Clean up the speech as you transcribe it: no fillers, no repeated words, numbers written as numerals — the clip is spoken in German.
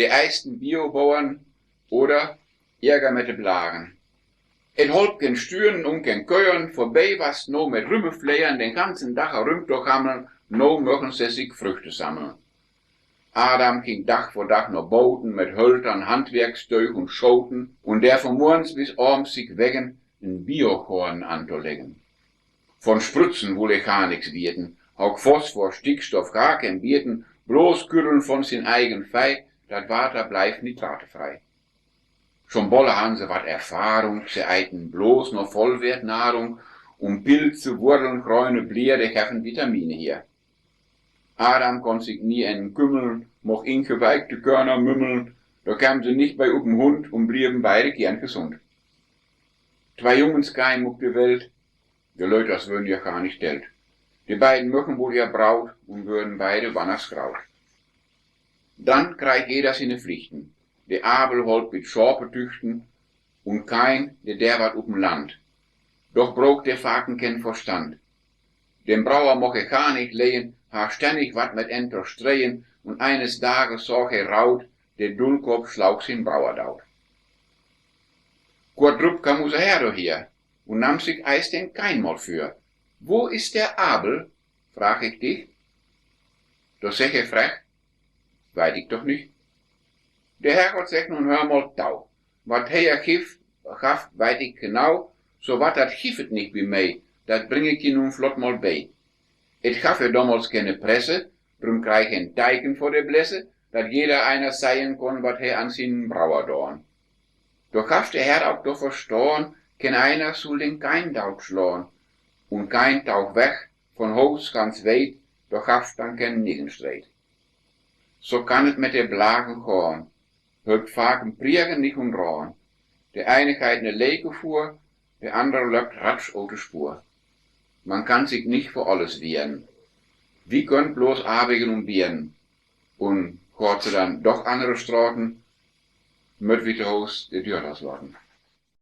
die eisten Biobauern oder Ärger mit de Blagen. Et holp gen Stüren und gen Köern, vorbei was no mit Rümmefleiern den ganzen Tag herumd durchhammeln, no mögen se sich Früchte sammeln. Adam ging Dach vor Dach noch Boten mit Höltern, Handwerkszeug und Schoten und der von morgens bis abends sich wegen en Biokorn anzulegen. Von Spritzen will ich gar nix wieten, auch Phosphor, Stickstoff, gar kein Bieten, bloß Kürren von sin eigen Fei, dat Water bleibt nitratefrei. Schon bolle han se wat Erfahrung, se eiten bloß noch Vollwertnahrung, Pilze, Wurzeln, Kräune, Blierde heffen Vitamine hier. Adam kon sich nie en kümmeln, moch ingeweikte Körner mümmeln, da kam sie nicht bei up'm Hund und blieben beide gern gesund. Zwei Jungens keim auf die Welt, die Leute das würden ja gar nicht stellt. Die beiden möchten wohl ja Braut und würden beide wanners graut. Dann kriegt jeder seine Pflichten. Der Abel holt mit Schorpe tüchten und kein, der wat up'm Land. Doch braucht der Faken kein Verstand. Den Brauer moch er gar nicht lehen, ha ständig wat mit enter streien und eines Tages sorg er raut, der Dullkopf schlauch sin Brauer daut. Kurt drup kam unser Herr hier und nahm sich eis den keinmal für. Wo ist der Abel? Frag ich dich. Da sag er frech, weiß ich doch nicht. Der Herrgott sagt nun hör mal tau, wat er gaf, weiß ich genau, so wat dat giffet nicht wie mei, dat bring ich je nun flott mal bei. Et gaf er damals keine Presse, drum krieg ich ein Teiken vor der Blässe, dat jeder einer seien kon, wat er an sin Brauer dorn. Doch gaf der Herr auch doch verstorn, ken einer soll den kein Daut schlagen, und kein tauch weg, von Haus ganz weit, doch gaf dann ken Niggenstreit. So kann het mit der Blagen gorn, hört vaken Priegen nicht und rauen. Der eine geht ne Leke vor, der andere löpt ratsch auf die Spur. Man kann sich nicht vor alles wehren. Wie könnt bloß arbeiten und bieren? Und hört sie dann doch andere Straten, möt wie de Haus die Tür loslassen.